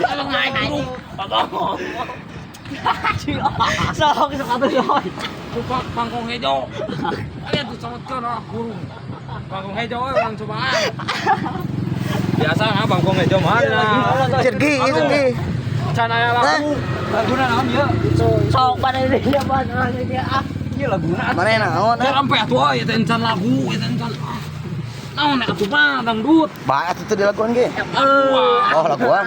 Kalau ngai burung. Sok atuh soy. Bukan bangkong hijau. Kalian tuh sangat kena burung. Bangkong hijau orang cobaan. Biasa nggak bangkong hijau mana? Sergi. Cana ya lagu. Laguna naon ya? Sok pada dia mana dia ah. Iya laguna. Mana naon? Ya sampai atuh ya tencan lagu, ya tencan. Naon atuh mah dangdut. Bae atuh teu dilakuan ge. Wah. Oh, lakuan.